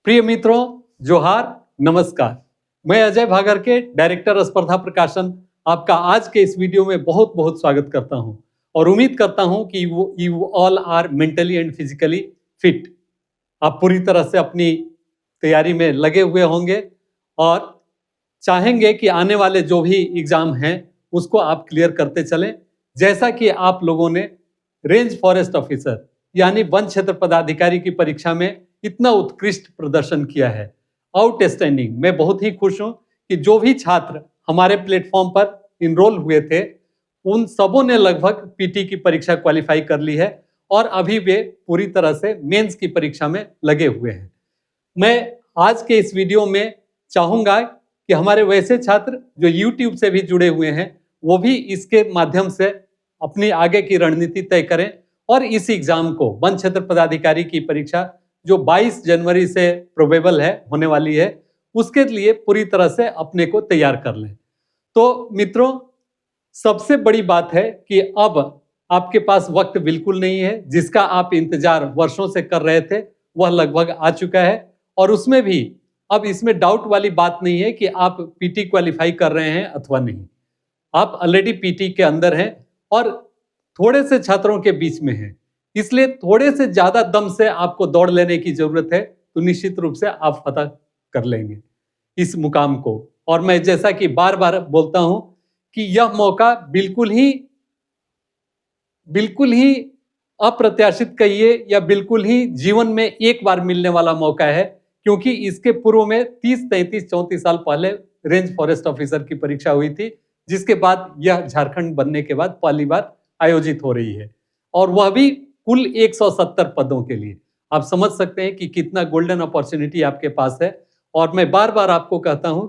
प्रिय मित्रों, जोहार, नमस्कार। मैं अजय भागर के डायरेक्टर स्पर्धा प्रकाशन आपका आज के इस वीडियो में बहुत बहुत स्वागत करता हूं और उम्मीद करता हूं कि you all are mentally and physically fit. आप पूरी तरह से अपनी तैयारी में लगे हुए होंगे और चाहेंगे कि आने वाले जो भी एग्जाम हैं उसको आप क्लियर करते चलें। जैसा कि आप लोगों ने रेंज फॉरेस्ट ऑफिसर यानी वन क्षेत्र पदाधिकारी की परीक्षा में इतना उत्कृष्ट प्रदर्शन किया है, आउटस्टैंडिंग। मैं बहुत ही खुश हूं कि जो भी छात्र हमारे प्लेटफॉर्म पर इनरोल हुए थे उन सबों ने लगभग पीटी की परीक्षा क्वालिफाई कर ली है और अभी वे पूरी तरह से मेंस की परीक्षा में लगे हुए हैं। मैं आज के इस वीडियो में चाहूंगा कि हमारे वैसे छात्र जो YouTube से भी जुड़े हुए हैं वो भी इसके माध्यम से अपनी आगे की रणनीति तय करें और इस एग्जाम को वन क्षेत्र पदाधिकारी की परीक्षा जो 22 जनवरी से प्रोबेबल है होने वाली है उसके लिए पूरी तरह से अपने को तैयार कर लें। तो मित्रों, सबसे बड़ी बात है कि अब आपके पास वक्त बिल्कुल नहीं है। जिसका आप इंतजार वर्षों से कर रहे थे वह लगभग आ चुका है और उसमें भी अब इसमें डाउट वाली बात नहीं है कि आप पीटी क्वालिफाई कर रहे हैं अथवा नहीं। आप ऑलरेडी पीटी के अंदर हैं और थोड़े से छात्रों के बीच में हैं, इसलिए थोड़े से ज्यादा दम से आपको दौड़ लेने की जरूरत है। तो निश्चित रूप से आप फतह कर लेंगे इस मुकाम को। और मैं जैसा कि बार बार बोलता हूं कि यह मौका बिल्कुल ही अप्रत्याशित कहिए या बिल्कुल ही जीवन में एक बार मिलने वाला मौका है, क्योंकि इसके पूर्व में 30, 33, 34 साल पहले रेंज फॉरेस्ट ऑफिसर की परीक्षा हुई थी, जिसके बाद यह झारखंड बनने के बाद पहली बार आयोजित हो रही है और वह भी कुल 170 पदों के लिए। आप समझ सकते हैं कि कितना गोल्डन अपॉर्चुनिटी आपके पास है। और मैं बार बार आपको कहता हूं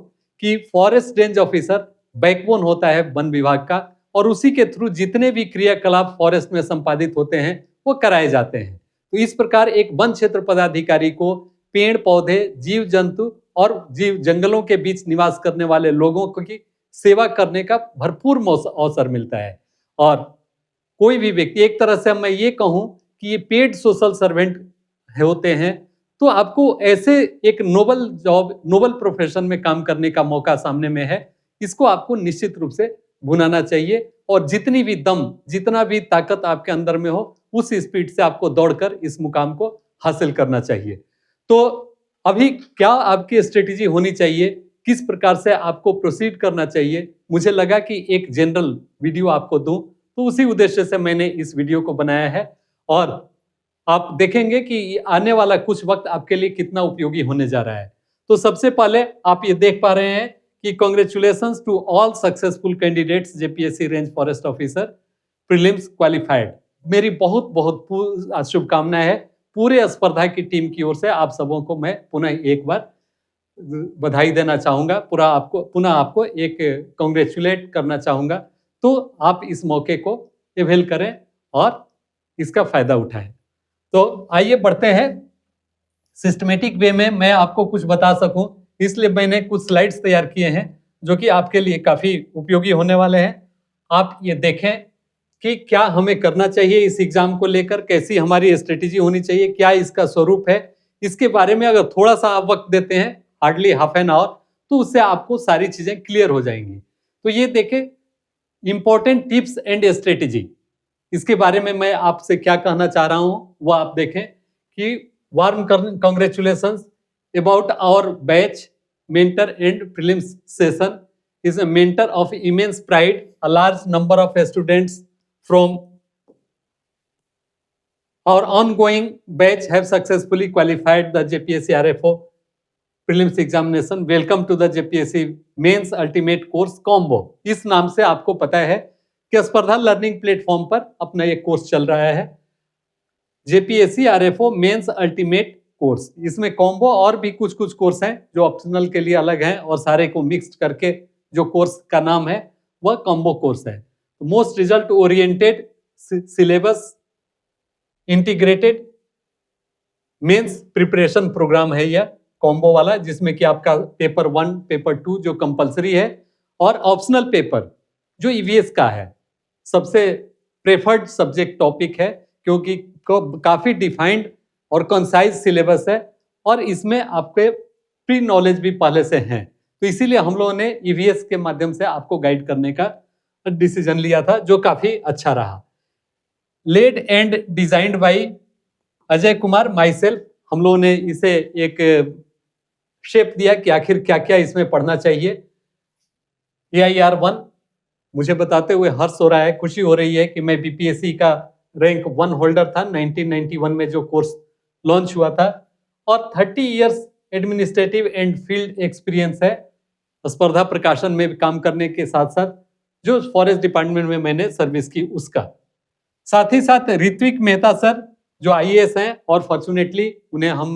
कि फॉरेस्ट रेंज ऑफिसर बैकबोन होता है वन विभाग का और उसी के थ्रू जितने भी क्रियाकलाप फॉरेस्ट में संपादित होते हैं वो कराए जाते हैं। तो इस प्रकार एक वन क्षेत्र पदाधिकारी को पेड़ पौधे, जीव जंतु और जीव जंगलों के बीच निवास करने वाले लोगों की सेवा करने का भरपूर अवसर मिलता है। और कोई भी व्यक्ति, एक तरह से मैं ये कहूं कि ये पेड सोशल सर्वेंट होते हैं, तो आपको ऐसे एक नोबल जॉब, नोबल प्रोफेशन में काम करने का मौका सामने में है। इसको आपको निश्चित रूप से भुनाना चाहिए और जितनी भी दम, जितना भी ताकत आपके अंदर में हो उस स्पीड से आपको दौड़कर इस मुकाम को हासिल करना चाहिए। तो अभी क्या आपकी स्ट्रेटेजी होनी चाहिए, किस प्रकार से आपको प्रोसीड करना चाहिए, मुझे लगा कि एक जनरल वीडियो आपको दूं, तो उसी उद्देश्य से मैंने इस वीडियो को बनाया है। और आप देखेंगे कि आने वाला कुछ वक्त आपके लिए कितना उपयोगी होने जा रहा है। तो सबसे पहले आप ये देख पा रहे हैं कि congratulations to all successful candidates JPSC range forest officer prelims qualified. मेरी बहुत बहुत शुभकामनाएं है पूरे स्पर्धा की टीम की ओर से। आप सबों को मैं पुनः एक बार बधाई देना चाहूंगा, पुनः आपको एक कांग्रेचुलेट करना चाहूंगा। तो आप इस मौके को अवेल करें और इसका फायदा उठाएं। तो आइए बढ़ते हैं सिस्टमेटिक वे में, मैं आपको कुछ बता सकूं इसलिए मैंने कुछ स्लाइड्स तैयार किए हैं जो कि आपके लिए काफी उपयोगी होने वाले हैं। आप ये देखें कि क्या हमें करना चाहिए इस एग्जाम को लेकर, कैसी हमारी स्ट्रेटेजी होनी चाहिए, क्या इसका स्वरूप है, इसके बारे में अगर थोड़ा सा आप वक्त देते हैं, हार्डली हाफ एन आवर, तो उससे आपको सारी चीजें क्लियर हो जाएंगी। तो ये देखें, इंपॉर्टेंट टिप्स एंड स्ट्रेटेजी, इसके बारे में मैं आपसे क्या कहना चाह रहा हूं वो आप देखें कि warm congratulations about our batch mentor and prelims session is a mentor of immense pride. A large number of students from our ongoing batch have successfully qualified the JPSC RFO prelims examination. Welcome to the JPSC Mains Ultimate Course Combo. इस नाम से आपको पता है कि स्पर्धा learning platform पर अपना एक कोर्स चल रहा है, JPSC RFO mains ultimate course. इसमें कॉम्बो और भी कुछ कुछ कोर्स हैं जो ऑप्शनल के लिए अलग हैं और सारे को मिक्स करके जो कोर्स का नाम है वह कॉम्बो कोर्स है। Most result oriented syllabus integrated mains preparation program है यह कॉम्बो वाला, जिसमें कि आपका पेपर 1, पेपर 2 जो कंपलसरी है और ऑप्शनल पेपर जो ईवीएस का है सबसे प्रेफर्ड सब्जेक्ट टॉपिक है, क्योंकि काफी डिफाइंड और कंसाइज सिलेबस है और इसमें आपके प्री नॉलेज भी पहले से हैं। तो इसीलिए हम लोगों ने ईवीएस के माध्यम से आपको गाइड करने का डिसीजन लिया था, जो काफी अच्छा रहा। Led and designed by Ajay Kumar, myself. हम लोगों ने इसे एक शेप दिया कि आखिर क्या क्या इसमें पढ़ना चाहिए। AIR-1 मुझे बताते हुए हर्ष हो रहा है, खुशी हो रही है कि मैं बीपीएससी का रैंक 1 होल्डर था 1991 में जो कोर्स लॉन्च हुआ था, और 30 years administrative and field experience है स्पर्धा प्रकाशन में काम करने के साथ साथ जो फॉरेस्ट डिपार्टमेंट में मैंने सर्विस की उसका। साथ ही साथ ऋत्विक मेहता सर जो IAS हैं, और फॉर्चुनेटली उन्हें हम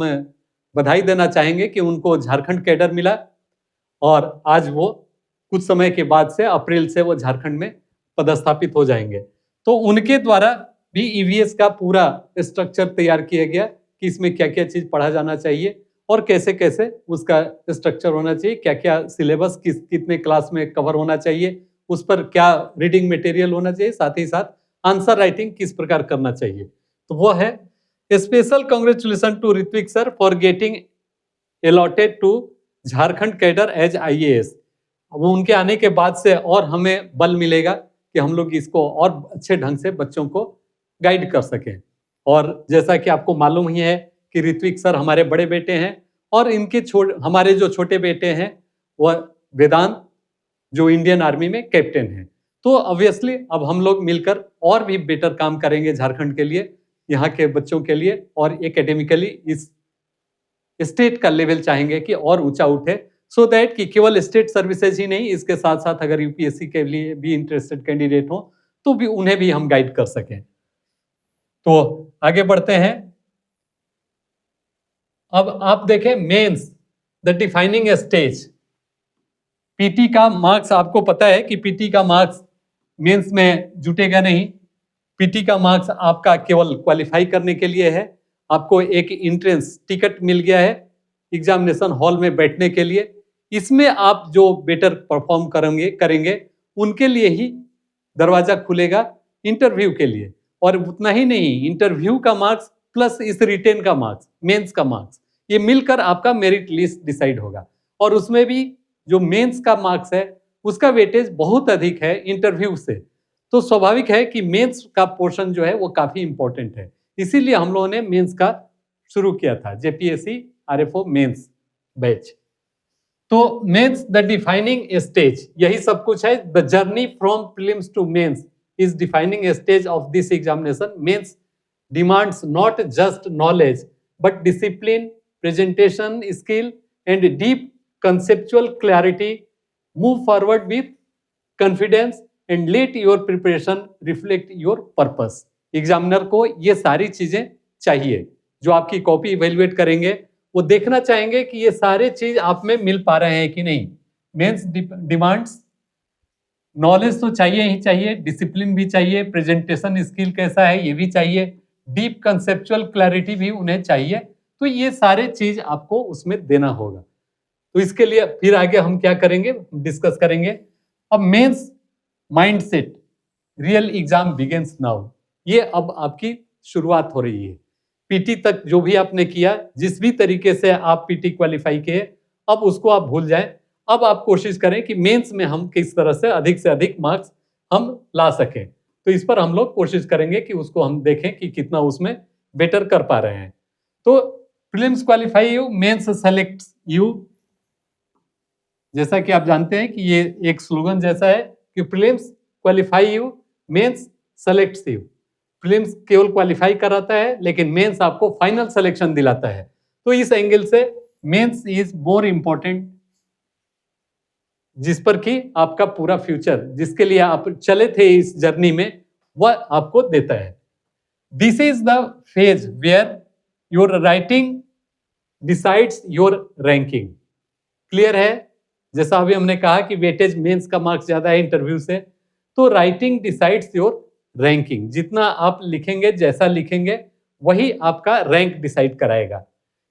बधाई देना चाहेंगे कि उनको झारखंड कैडर मिला, और आज वो कुछ समय के बाद से अप्रैल से वो झारखंड में पदस्थापित हो जाएंगे। तो उनके द्वारा भी ईवीएस का पूरा स्ट्रक्चर तैयार किया गया कि इसमें क्या क्या चीज पढ़ा जाना चाहिए और कैसे कैसे उसका स्ट्रक्चर होना चाहिए, क्या क्या सिलेबस कितने क्लास में कवर होना चाहिए, उस पर क्या रीडिंग मटेरियल होना चाहिए, साथ ही साथ आंसर राइटिंग किस प्रकार करना चाहिए। तो वो है। Special congratulation to Ritvik sir for getting allotted to Jharkhand cadre as IAS। वो उनके आने के बाद से और हमें बल मिलेगा कि हम लोग इसको और अच्छे ढंग से बच्चों को गाइड कर सकें। और जैसा कि आपको मालूम ही है कि ऋत्विक सर हमारे बड़े बेटे हैं, और इनके हमारे जो छोटे बेटे हैं वह वेदांत जो इंडियन आर्मी में कैप्टन हैं। तो ऑब्वियसली अब हम लोग मिलकर और भी बेटर काम करेंगे झारखंड के लिए, यहाँ के बच्चों के लिए, और एकेडमिकली इस स्टेट का लेवल चाहेंगे कि और ऊंचा उठे, सो दैट कि केवल स्टेट सर्विसेज ही नहीं, इसके साथ साथ अगर यूपीएससी के लिए भी इंटरेस्टेड कैंडिडेट हो तो भी उन्हें भी हम गाइड कर सकें। तो आगे बढ़ते हैं। अब आप देखें mains the defining stage. PT का मार्क्स आपको पता है कि पीटी का मार्क्स मेंस में जुटेगा नहीं। पीटी का मार्क्स आपका केवल क्वालिफाई करने के लिए है। आपको एक एंट्रेंस टिकट मिल गया है एग्जामिनेशन हॉल में बैठने के लिए। इसमें आप जो बेटर परफॉर्म करेंगे उनके लिए ही दरवाजा खुलेगा इंटरव्यू के लिए। और उतना ही नहीं, इंटरव्यू का मार्क्स प्लस इस रिटेन का मार्क्स, मेंस का मार्क्स, ये मिलकर आपका मेरिट लिस्ट डिसाइड होगा। और उसमें भी जो मेंस का मार्क्स है उसका वेटेज बहुत अधिक है इंटरव्यू से। तो स्वाभाविक है कि मेंस का पोर्शन जो है वो काफी इंपॉर्टेंट है। इसीलिए हम लोगों ने मेंस का शुरू किया था, जेपीएससी RFO मेंस बैच। तो मेंस द डिफाइनिंग स्टेज, यही सब कुछ है। The journey from prelims to mains is defining stage of this examination. Mains demands not just knowledge but discipline, presentation skill and deep conceptual clarity. Move forward with confidence and let your preparation reflect your purpose. Examiner को ये सारी चीजें चाहिए। जो आपकी copy evaluate करेंगे वो देखना चाहेंगे कि ये सारे चीज आप में मिल पा रहे हैं कि नहीं। मेंस डिमांड्स नॉलेज तो चाहिए ही चाहिए, डिसिप्लिन भी चाहिए, प्रेजेंटेशन स्किल कैसा है ये भी चाहिए, डीप कंसेप्चुअल क्लैरिटी भी उन्हें चाहिए। तो ये सारे चीज आपको उसमें देना होगा। तो इसके लिए फिर आगे हम क्या करेंगे, डिस्कस करेंगे। अब mains mindset, real exam begins now. ये अब आपकी शुरुआत हो रही है। पीटी तक जो भी आपने किया, जिस भी तरीके से आप पीटी क्वालिफाई किए, अब उसको आप भूल जाएं। अब आप कोशिश करें कि मेंस में हम किस तरह से अधिक मार्क्स हम ला सकें। तो इस पर हम लोग कोशिश करेंगे कि उसको हम देखें कि कितना उसमें बेटर कर पा रहे हैं। तो prelims qualify you, mains select you. जैसा कि आप जानते हैं कि ये एक स्लोगन जैसा है कि prelims qualify you, mains selects you. Prelims केवल क्वालिफाई कराता है, लेकिन मेंस आपको फाइनल सिलेक्शन दिलाता है। तो इस एंगल से मेंस इज मोर इंपॉर्टेंट, जिस पर कि आपका पूरा फ्यूचर, जिसके लिए आप चले थे इस जर्नी में, वह आपको देता है। This is the phase where your writing decides your ranking. Clear है? जैसा अभी हमने कहा कि वेटेज मेंस का मार्क्स ज्यादा है इंटरव्यू से, तो राइटिंग डिसाइड्स योर रैंकिंग। जितना आप लिखेंगे, जैसा लिखेंगे, वही आपका रैंक डिसाइड कराएगा।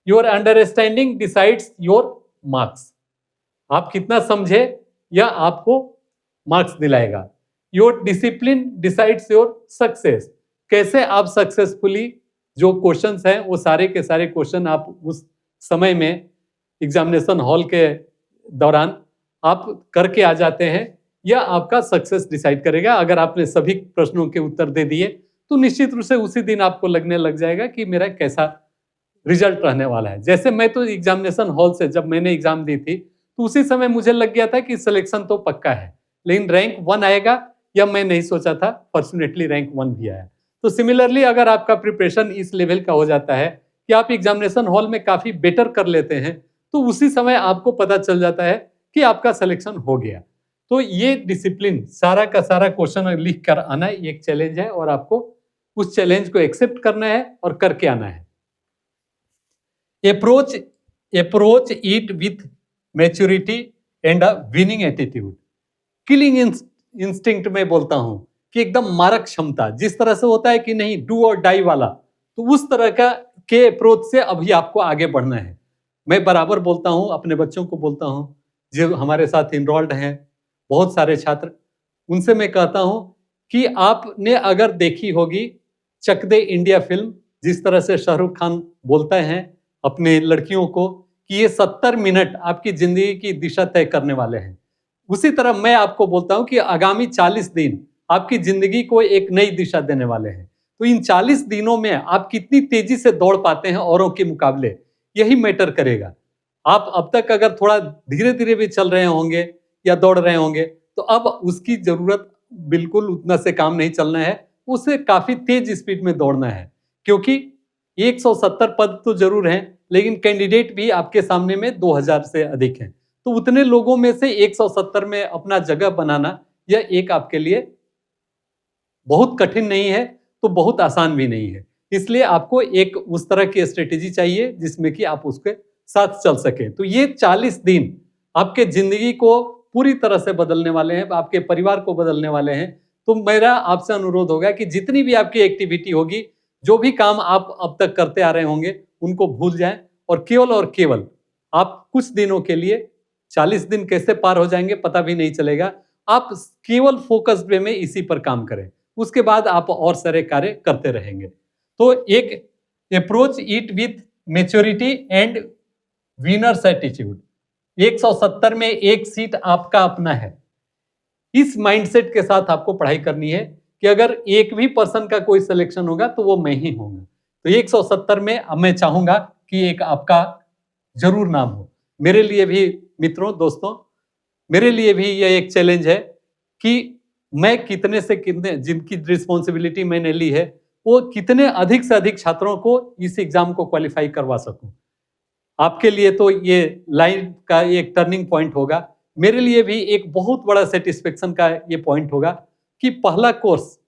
Your understanding decides your marks. आप कितना समझे या आपको मार्क्स दिलाएगा। Your discipline decides your success. कैसे आप सक्सेसफुली जो क्वेश्चंस हैं वो सारे के सारे क्वेश्चन आप उस समय में एग्जामिनेशन हॉल के दौरान आप करके आ जाते हैं, यह आपका सक्सेस डिसाइड करेगा। अगर आपने सभी प्रश्नों के उत्तर दे दिए तो निश्चित रूप से उसी दिन आपको लगने लग जाएगा कि मेरा कैसा रिजल्ट रहने वाला है। जैसे मैं तो एग्जामिनेशन हॉल से जब मैंने एग्जाम दी थी तो उसी समय मुझे लग गया था कि सिलेक्शन तो पक्का है, लेकिन रैंक 1 आएगा या मैं नहीं सोचा था, फॉर्चुनेटली रैंक 1 भी आया। तो सिमिलरली अगर आपका प्रिपरेशन इस लेवल का हो जाता है कि आप एग्जामिनेशन हॉल में काफी बेटर कर लेते हैं तो उसी समय आपको पता चल जाता है कि आपका सिलेक्शन हो गया। तो ये डिसिप्लिन, सारा का सारा क्वेश्चन लिख कर आना एक चैलेंज है और आपको उस चैलेंज को एक्सेप्ट करना है और करके आना है। Approach it with maturity and a winning attitude. Killing instinct में बोलता हूं कि एकदम मारक क्षमता, जिस तरह से होता है कि नहीं डू और डाई वाला, तो उस तरह का के अप्रोच से अभी आपको आगे बढ़ना है। मैं बराबर बोलता हूं, अपने बच्चों को बोलता हूं जो हमारे साथ इनरोल्ड हैं, बहुत सारे छात्र, उनसे मैं कहता हूं कि आपने अगर देखी होगी चक दे इंडिया फिल्म, जिस तरह से शाहरुख खान बोलते हैं अपने लड़कियों को कि ये 70 मिनट आपकी जिंदगी की दिशा तय करने वाले हैं, उसी तरह मैं आपको बोलता हूं कि आगामी 40 दिन आपकी जिंदगी को एक नई दिशा देने वाले हैं। तो इन 40 दिनों में आप कितनी तेजी से दौड़ पाते हैं औरों के मुकाबले, यही मैटर करेगा। आप अब तक अगर थोड़ा धीरे धीरे भी चल रहे होंगे या दौड़ रहे होंगे तो अब उसकी जरूरत बिल्कुल उतना से काम नहीं चलना है, उसे काफी तेज स्पीड में दौड़ना है, क्योंकि 170 पद तो जरूर हैं लेकिन कैंडिडेट भी आपके सामने में 2000 से अधिक हैं। तो उतने लोगों में से 170 में अपना जगह बनाना यह एक आपके लिए बहुत कठिन नहीं है तो बहुत आसान भी नहीं है। इसलिए आपको एक उस तरह की स्ट्रेटेजी चाहिए जिसमें कि आप उसके साथ चल सकें। तो ये 40 दिन आपके जिंदगी को पूरी तरह से बदलने वाले हैं, आपके परिवार को बदलने वाले हैं। तो मेरा आपसे अनुरोध होगा कि जितनी भी आपकी एक्टिविटी होगी, जो भी काम आप अब तक करते आ रहे होंगे, उनको भूल जाएं और केवल आप कुछ दिनों के लिए, 40 दिन कैसे पार हो जाएंगे पता भी नहीं चलेगा, आप केवल फोकस्ड वे में इसी पर काम करें। उसके बाद आप और सारे कार्य करते रहेंगे। तो एक approach it with maturity and winners attitude. 170 में एक सीट आपका अपना है, इस माइंडसेट के साथ आपको पढ़ाई करनी है कि अगर एक भी पर्सन का कोई सिलेक्शन होगा तो वो मैं ही होऊंगा। तो 170 में अब मैं चाहूंगा कि एक आपका जरूर नाम हो। मेरे लिए भी मित्रों, दोस्तों, मेरे लिए भी यह एक चैलेंज है कि मैं कितने से कितने, जिनकी रिस्पॉन्सिबिलिटी मैंने ली है, वो कितने अधिक से अधिक छात्रों को इस एग्जाम को क्वालिफाई करवा सकूं। आपके लिए तो ये लाइफ का एक टर्निंग पॉइंट होगा, मेरे लिए भी एक बहुत बड़ा सेटिस्फेक्शन का ये पॉइंट होगा कि पहला कोर्स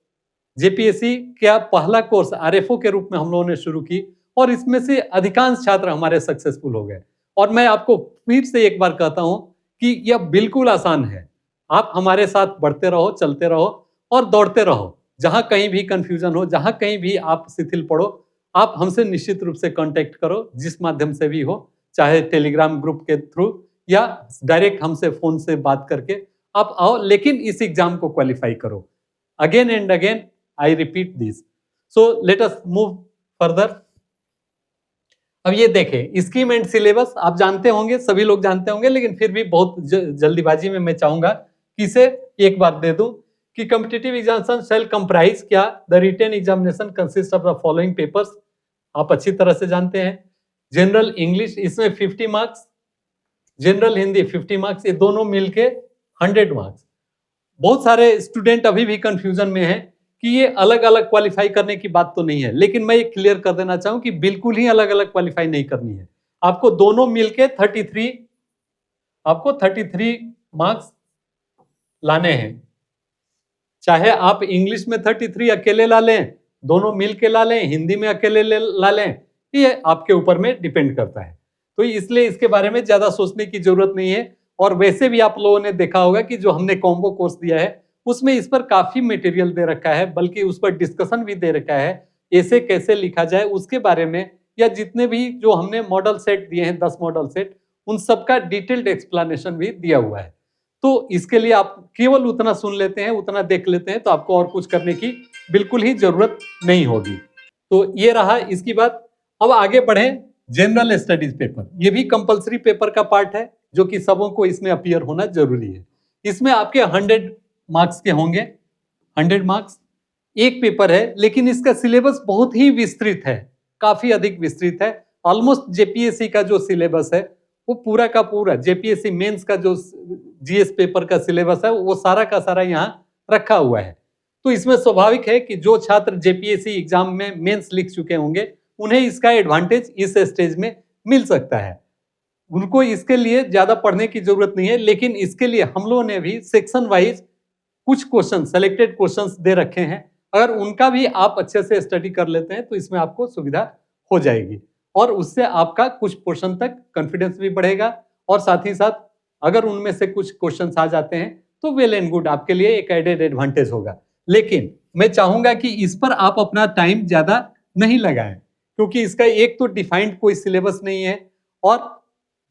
जेपीएससी का पहला कोर्स आरएफओ के रूप में हम लोगों ने शुरू की और इसमें से अधिकांश छात्र हमारे सक्सेसफुल हो गए। और मैं आपको फिर से एक बार कहता हूं कि यह बिल्कुल आसान है। आप हमारे साथ बढ़ते रहो, चलते रहो और दौड़ते रहो। जहां कहीं भी कंफ्यूजन हो, जहां कहीं भी आप शिथिल पड़ो, आप हमसे निश्चित रूप से कांटेक्ट करो, जिस माध्यम से भी हो, चाहे टेलीग्राम ग्रुप के थ्रू या डायरेक्ट हमसे फोन से बात करके आप आओ, लेकिन इस एग्जाम को क्वालिफाई करो। Again and again I repeat this. So let us move further. अब ये देखें, स्कीम एंड सिलेबस आप जानते होंगे, सभी लोग जानते होंगे, लेकिन फिर भी बहुत जल्दीबाजी में मैं चाहूंगा कि इसे एक बार दे दूं कि कॉम्पिटिटिव एग्जामिनेशन शैल कंप्राइज क्या, the written examination consist of the following papers. आप अच्छी तरह से जानते हैं। जनरल इंग्लिश, इसमें 50 मार्क्स, जनरल हिंदी 50 मार्क्स, ये दोनों मिलके 100 मार्क्स। बहुत सारे स्टूडेंट अभी भी कंफ्यूजन में हैं कि ये अलग अलग क्वालिफाई करने की बात तो नहीं है, लेकिन मैं ये क्लियर कर देना चाहूं कि बिल्कुल ही अलग अलग क्वालिफाई नहीं करनी है। आपको दोनों मिलके 33 मार्क्स लाने हैं। चाहे आप इंग्लिश में 33 अकेले ला लें, दोनों मिलके ला लें, हिंदी में अकेले ला लें, ये आपके ऊपर में डिपेंड करता है। तो इसलिए इसके बारे में ज्यादा सोचने की जरूरत नहीं है। और वैसे भी आप लोगों ने देखा होगा कि जो हमने कॉम्बो कोर्स दिया है उसमें इस पर काफी मटेरियल दे रखा है, बल्कि उस पर डिस्कशन भी दे रखा है, ऐसे कैसे लिखा जाए उसके बारे में, या जितने भी जो हमने मॉडल सेट दिए हैं 10 मॉडल सेट, उन सबका डिटेल्ड एक्सप्लेनेशन भी दिया हुआ है। तो इसके लिए आप केवल उतना सुन लेते हैं, उतना देख लेते हैं, तो आपको और कुछ करने की बिल्कुल ही जरूरत नहीं होगी। तो ये रहा इसकी बात। अब आगे बढ़ें जनरल स्टडीज पेपर, ये भी कंपलसरी पेपर का पार्ट है जो कि सबों को इसमें अपीयर होना जरूरी है। इसमें आपके 100 मार्क्स के होंगे, 100 मार्क्स एक पेपर है, लेकिन इसका सिलेबस बहुत ही विस्तृत है, काफी अधिक विस्तृत है। ऑलमोस्ट जेपीएससी का जो सिलेबस है वो पूरा का पूरा, जेपीएससी मेंस का जो जीएस पेपर का सिलेबस है वो सारा का सारा यहाँ रखा हुआ है। तो इसमें स्वाभाविक है कि जो छात्र जेपीएससी एग्जाम में मेंस लिख चुके होंगे उन्हें इसका एडवांटेज इस स्टेज में मिल सकता है, उनको इसके लिए ज्यादा पढ़ने की जरूरत नहीं है। लेकिन इसके लिए हम लोगों ने भी सेक्शन वाइज कुछ क्वेश्चन, सेलेक्टेड क्वेश्चंस दे रखे हैं, अगर उनका भी आप अच्छे से स्टडी कर लेते हैं तो इसमें आपको सुविधा हो जाएगी और उससे आपका कुछ पोर्शन तक कॉन्फिडेंस भी बढ़ेगा और साथ ही साथ अगर उनमें से कुछ क्वेश्चंस आ जाते हैं तो वेल एंड गुड, आपके लिए एक एडेड एडवांटेज होगा। लेकिन मैं चाहूंगा कि इस पर आप अपना टाइम ज्यादा नहीं लगाएं, क्योंकि इसका एक तो डिफाइंड कोई सिलेबस नहीं है और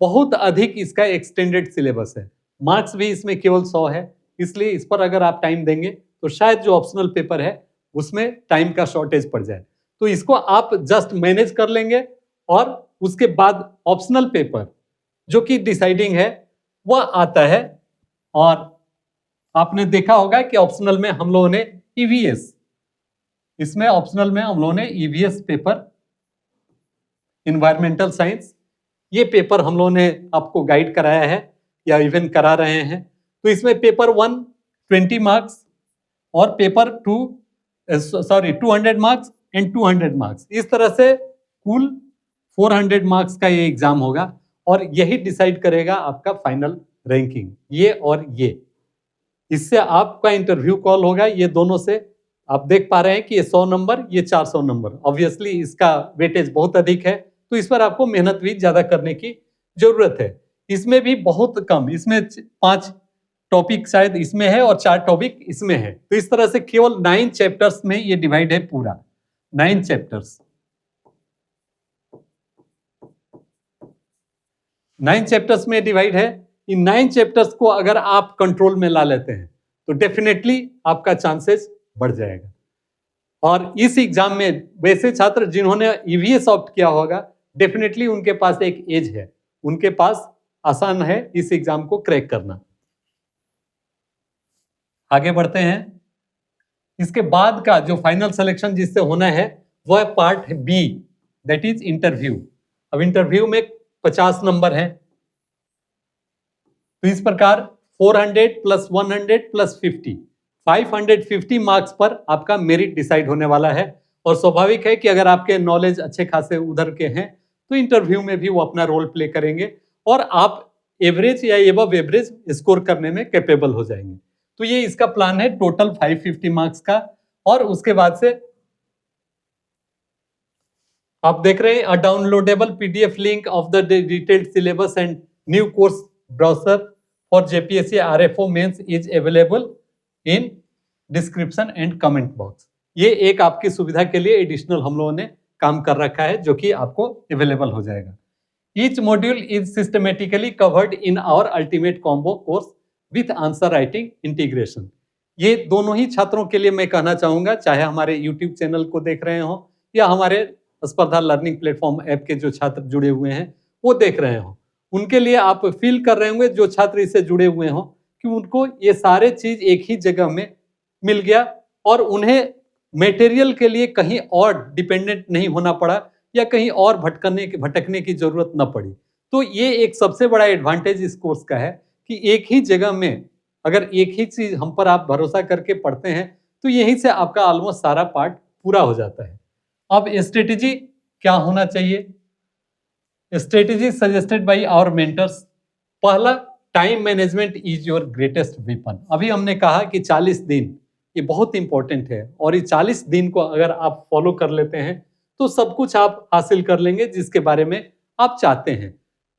बहुत अधिक इसका एक्सटेंडेड सिलेबस है। मार्क्स भी इसमें केवल 100 है, इसलिए इस पर अगर आप टाइम देंगे तो शायद जो ऑप्शनल पेपर है उसमें टाइम का शॉर्टेज पड़ जाए। तो इसको आप जस्ट मैनेज कर लेंगे और उसके बाद ऑप्शनल पेपर जो कि डिसाइडिंग है वह आता है। और आपने देखा होगा कि ऑप्शनल में हम लोगों ने ईवीएस, इसमें ऑप्शनल में हम लोगों ने ईवीएस पेपर, इन्वायरमेंटल साइंस, ये पेपर हम लोगों ने आपको गाइड कराया है या इवन करा रहे हैं। तो इसमें पेपर 1 20 मार्क्स और पेपर 2 200 मार्क्स एंड 200 मार्क्स, इस तरह से कुल 400 मार्क्स का ये एग्जाम होगा और यही डिसाइड करेगा आपका फाइनल रैंकिंग, ये और ये। इससे आपका इंटरव्यू कॉल होगा, ये दोनों से आप देख पा रहे हैं कि ये 100 नंबर, ये 400 नंबर, ऑब्वियसली इसका वेटेज बहुत अधिक है, तो इस पर आपको मेहनत भी ज्यादा करने की जरूरत है। इसमें भी बहुत कम, इसमें 5 टॉपिक शायद इसमें है और 4 टॉपिक इसमें है। तो इस तरह से केवल 9 चैप्टर्स में ये डिवाइड है, पूरा 9 चैप्टर्स, 9 चैप्टर्स में डिवाइड है। इन 9 चैप्टर्स को अगर आप कंट्रोल में ला लेते हैं तो डेफिनेटली आपका चांसेस बढ़ जाएगा। और इस एग्जाम में वैसे छात्र जिन्होंने ईवीएस ऑप्ट किया होगा, डेफिनेटली उनके पास एक एज है, उनके पास आसान है इस एग्जाम को क्रैक करना। आगे बढ़ते हैं। इसके बाद का जो फाइनल सिलेक्शन जिससे होना है वह part B, that is interview. अब इंटरव्यू में 50 नंबर हैं, तो इस प्रकार 400 प्लस 100 प्लस 50, 550 मार्क्स पर आपका मेरिट डिसाइड होने वाला है। और स्वाभाविक है कि अगर आपके नॉलेज अच्छे खासे उधर के हैं तो इंटरव्यू में भी वो अपना रोल प्ले करेंगे और आप एवरेज या एबव एवरेज स्कोर करने में कैपेबल हो जाएंगे। तो ये इसका प्लान है टोटल 550 मार्क्स का। और उसके बाद से आप देख रहे हैं a downloadable PDF link of the detailed syllabus and new course brochure for JPSC RFO mains is available in description and comment box. ये एक आपकी सुविधा के लिए एडिशनल हम लोगों ने काम कर रखा है जो कि आपको अवेलेबल हो जाएगा। Each module is systematically covered in our ultimate combo course with answer writing integration. ये दोनों ही छात्रों के लिए मैं कहना चाहूंगा, चाहे हमारे यूट्यूब चैनल को देख रहे हो या हमारे स्पर्धा लर्निंग प्लेटफॉर्म ऐप के जो छात्र जुड़े हुए हैं वो देख रहे हो, उनके लिए आप फील कर रहे होंगे जो छात्र इससे जुड़े हुए हो कि उनको ये सारे चीज एक ही जगह में मिल गया और उन्हें मटेरियल के लिए कहीं और डिपेंडेंट नहीं होना पड़ा या कहीं और भटकने की जरूरत न पड़ी। तो ये एक सबसे बड़ा एडवांटेज इस कोर्स का है कि एक ही जगह में अगर एक ही चीज हम पर आप भरोसा करके पढ़ते हैं तो यहीं से आपका ऑलमोस्ट सारा पार्ट पूरा हो जाता है। अब स्ट्रेटेजी क्या होना चाहिए? Strategy suggested by our mentors. पहला, time management is your greatest weapon. अभी हमने कहा कि 40 दिन ये बहुत इंपॉर्टेंट है और ये 40 दिन को अगर आप फॉलो कर लेते हैं तो सब कुछ आप हासिल कर लेंगे जिसके बारे में आप चाहते हैं।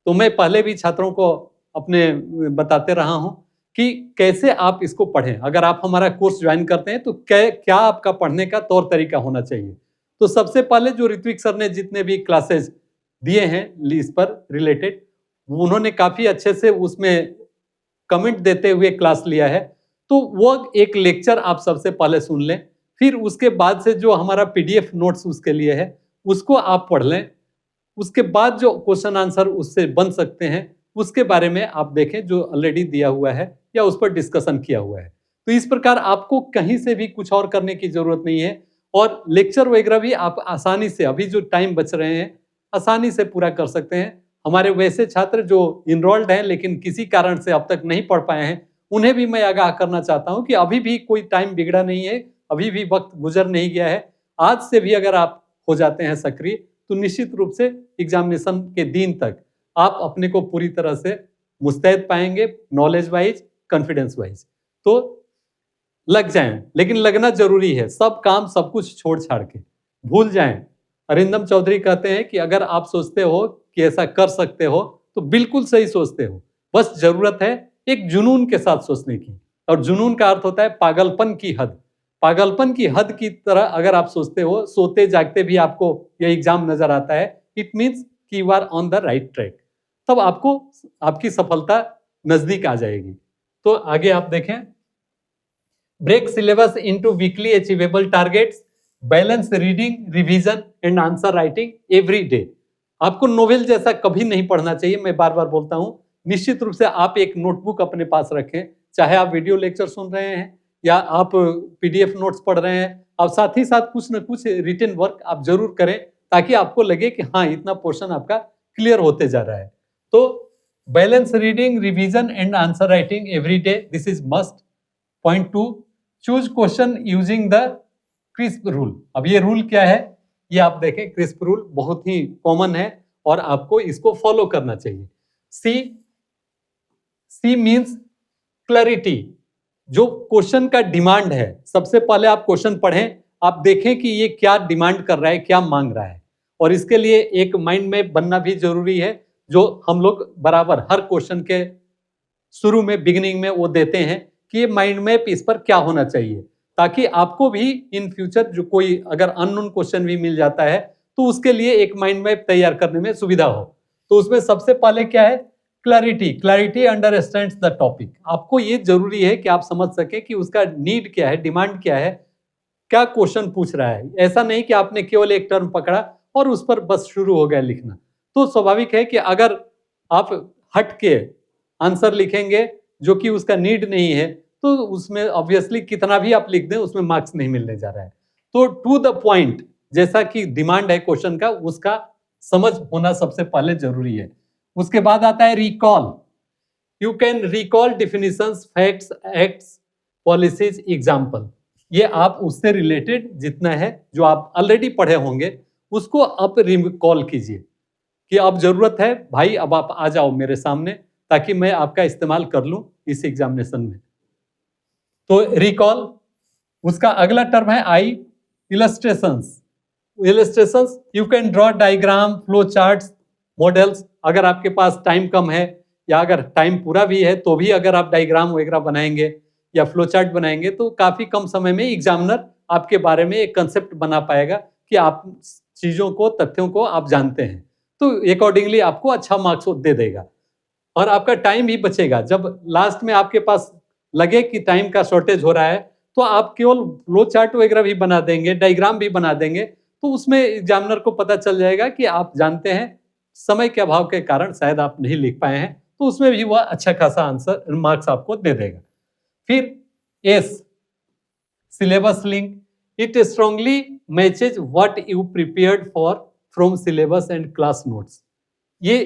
तो मैं पहले भी छात्रों को अपने बताते रहा हूं कि कैसे आप इसको पढ़ें। अगर आप हमारा कोर्स ज्वाइन करते हैं तो क्या आपका पढ़ने का तौर तरीका होना चाहिए। तो सबसे पहले जो ऋत्विक सर ने जितने भी क्लासेस दिए हैं इस पर रिलेटेड, उन्होंने काफी अच्छे से उसमें कमेंट देते हुए क्लास लिया है। तो वो एक लेक्चर आप सबसे पहले सुन लें, फिर उसके बाद से जो हमारा पीडीएफ नोट्स उसके लिए है उसको आप पढ़ लें। उसके बाद जो क्वेश्चन आंसर उससे बन सकते हैं उसके बारे में आप देखें जो ऑलरेडी दिया हुआ है या उस पर डिस्कशन किया हुआ है। तो इस प्रकार आपको कहीं से भी कुछ और करने की जरूरत नहीं है और लेक्चर वगैरह भी आप आसानी से अभी जो टाइम बच रहे हैं आसानी से पूरा कर सकते हैं। हमारे वैसे छात्र जो इनरोल्ड हैं लेकिन किसी कारण से अब तक नहीं पढ़ पाए हैं उन्हें भी मैं आगाह करना चाहता हूं कि अभी भी कोई टाइम बिगड़ा नहीं है, अभी भी वक्त गुजर नहीं गया है। आज से भी अगर आप हो जाते हैं सक्रिय तो निश्चित रूप से एग्जामिनेशन के दिन तक आप अपने को पूरी तरह से मुस्तैद पाएंगे, नॉलेज वाइज, कॉन्फिडेंस वाइज। तो लग जाएं, लेकिन लगना जरूरी है। सब काम सब कुछ छोड़ छाड़ के भूल जाएं। अरिंदम चौधरी कहते हैं कि अगर आप सोचते हो कि ऐसा कर सकते हो तो बिल्कुल सही सोचते हो, बस जरूरत है एक जुनून के साथ सोचने की। और जुनून का अर्थ होता है पागलपन की हद। पागलपन की हद की तरह अगर आप सोचते हो, सोते जागते भी आपको यह एग्जाम नजर आता है, इट मीन्स कि you are on the right track. तब आपको आपकी सफलता नजदीक आ जाएगी। तो आगे आप देखें, break syllabus into weekly achievable targets, balance reading, revision and answer writing every day. आपको नोवेल जैसा कभी नहीं पढ़ना चाहिए, मैं बार बार बोलता हूं। निश्चित रूप से आप एक नोटबुक अपने पास रखें, चाहे आप वीडियो लेक्चर सुन रहे हैं या आप पीडीएफ नोट्स पढ़ रहे हैं, आप साथ ही साथ कुछ न कुछ रिटन वर्क आप जरूर करें ताकि आपको लगे कि हाँ इतना पोर्शन आपका क्लियर होते जा रहा है। तो balance reading, revision and answer writing every day, this is must. Point 2, choose question using the crisp rule. अब ये रूल क्या है, ये आप देखें, क्रिस्प रूल बहुत ही कॉमन है और आपको इसको फॉलो करना चाहिए। C means clarity. जो क्वेश्चन का डिमांड है, सबसे पहले आप क्वेश्चन पढ़ें, आप देखें कि ये क्या डिमांड कर रहा है, क्या मांग रहा है। और इसके लिए एक माइंड मैप बनना भी जरूरी है, जो हम लोग बराबर हर क्वेश्चन के शुरू में, बिगिनिंग में वो देते हैं कि ये माइंड मैप इस पर क्या होना चाहिए, ताकि आपको भी इन फ्यूचर जो कोई अगर अननोन क्वेश्चन भी मिल जाता है तो उसके लिए एक माइंड मैप तैयार करने में सुविधा हो। तो उसमें सबसे पहले क्या है, clarity. Clarity understands the topic. आपको ये जरूरी है कि आप समझ सके कि उसका नीड क्या है, डिमांड क्या है, क्या क्वेश्चन पूछ रहा है। ऐसा नहीं कि आपने केवल एक टर्म पकड़ा और उस पर बस शुरू हो गया लिखना। तो स्वाभाविक है कि अगर आप हट के आंसर लिखेंगे जो कि उसका नीड नहीं है तो उसमें ऑब्वियसली कितना भी आप लिख दें उसमें मार्क्स नहीं मिलने जा रहा है। तो टू द पॉइंट, जैसा कि डिमांड है क्वेश्चन का, उसका समझ होना सबसे पहले जरूरी है। उसके बाद आता है recall. You can recall definitions, facts, acts, policies, example. ये आप उससे रिलेटेड जितना है जो आप ऑलरेडी पढ़े होंगे उसको आप रिकॉल कीजिए कि अब जरूरत है भाई, अब आप आ जाओ मेरे सामने ताकि मैं आपका इस्तेमाल कर लूं इस एग्जामिनेशन में। तो रिकॉल। उसका अगला टर्म है I, illustrations. Illustrations, you can draw diagram, flow charts, models. अगर आपके पास टाइम कम है या अगर टाइम पूरा भी है तो भी अगर आप डायग्राम वगैरह बनाएंगे या फ्लो चार्ट बनाएंगे तो काफी कम समय में एग्जामिनर आपके बारे में एक कंसेप्ट बना पाएगा कि आप चीजों को, तथ्यों को आप जानते हैं। तो अकॉर्डिंगली आपको अच्छा मार्क्स दे देगा और आपका टाइम भी बचेगा। जब लास्ट में आपके पास लगे कि टाइम का शॉर्टेज हो रहा है तो आप केवल फ्लो चार्ट वगैरह भी बना देंगे, डायग्राम भी बना देंगे, तो उसमें एग्जामिनर को पता चल जाएगा कि आप जानते हैं, समय के अभाव के कारण शायद आप नहीं लिख पाए हैं, तो उसमें भी वह अच्छा खासा आंसर, मार्क्स आपको दे देगा। फिर S, syllabus link. It strongly matches what you prepared for from syllabus and class notes. ये